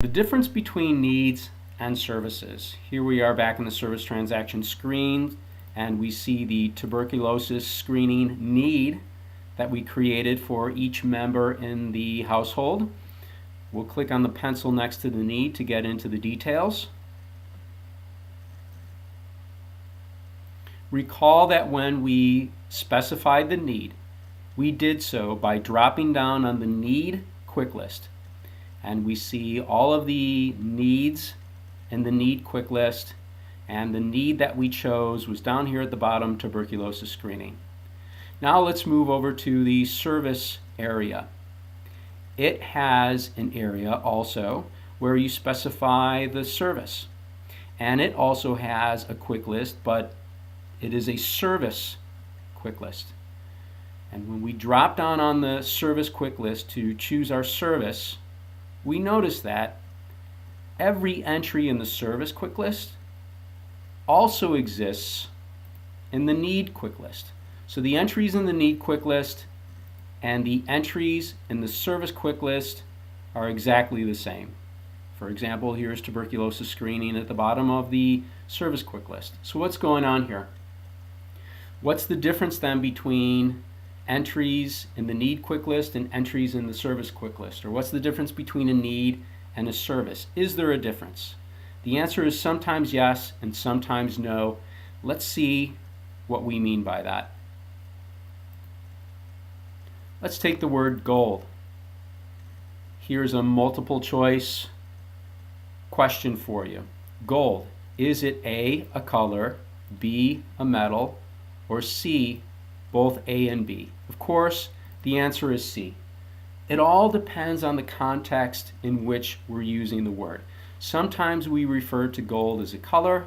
The difference between needs and services. Here we are back in the service transaction screen, and we see the tuberculosis screening need that we created for each member in the household. We'll click on the pencil next to the need to get into the details. Recall that when we specified the need, we did so by dropping down on the need quick list. And we see all of the needs in the need quick list, and the need that we chose was down here at the bottom, tuberculosis screening. Now let's move over to the service area. It has an area also where you specify the service, and it also has a quick list, but it is a service quick list. And when we drop down on the service quick list to choose our service, we notice that every entry in the service quick list also exists in the need quick list. So the entries in the need quick list and the entries in the service quick list are exactly the same. For example, here's tuberculosis screening at the bottom of the service quick list. So what's going on here? What's the difference then between entries in the need quick list and entries in the service quick list? Or what's the difference between a need and a service? Is there a difference? The answer is sometimes yes and sometimes no. Let's see what we mean by that. Let's take the word gold. Here's a multiple choice question for you. Gold, is it A, a color, B, a metal, or C, both A and B? Of course, the answer is C. It all depends on the context in which we're using the word. Sometimes we refer to gold as a color,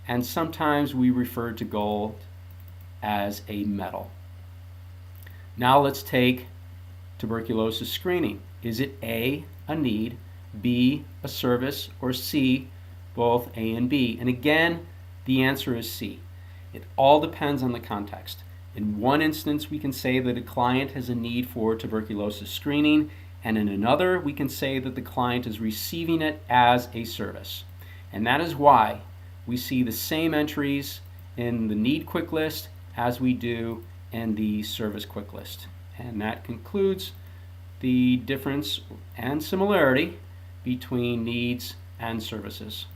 and sometimes we refer to gold as a metal. Now let's take tuberculosis screening. Is it A, a need, B, a service, or C, both A and B? And again, the answer is C. It all depends on the context. In one instance, we can say that a client has a need for tuberculosis screening, and in another, we can say that the client is receiving it as a service. And that is why we see the same entries in the need quick list as we do in the service quick list. And that concludes the difference and similarity between needs and services.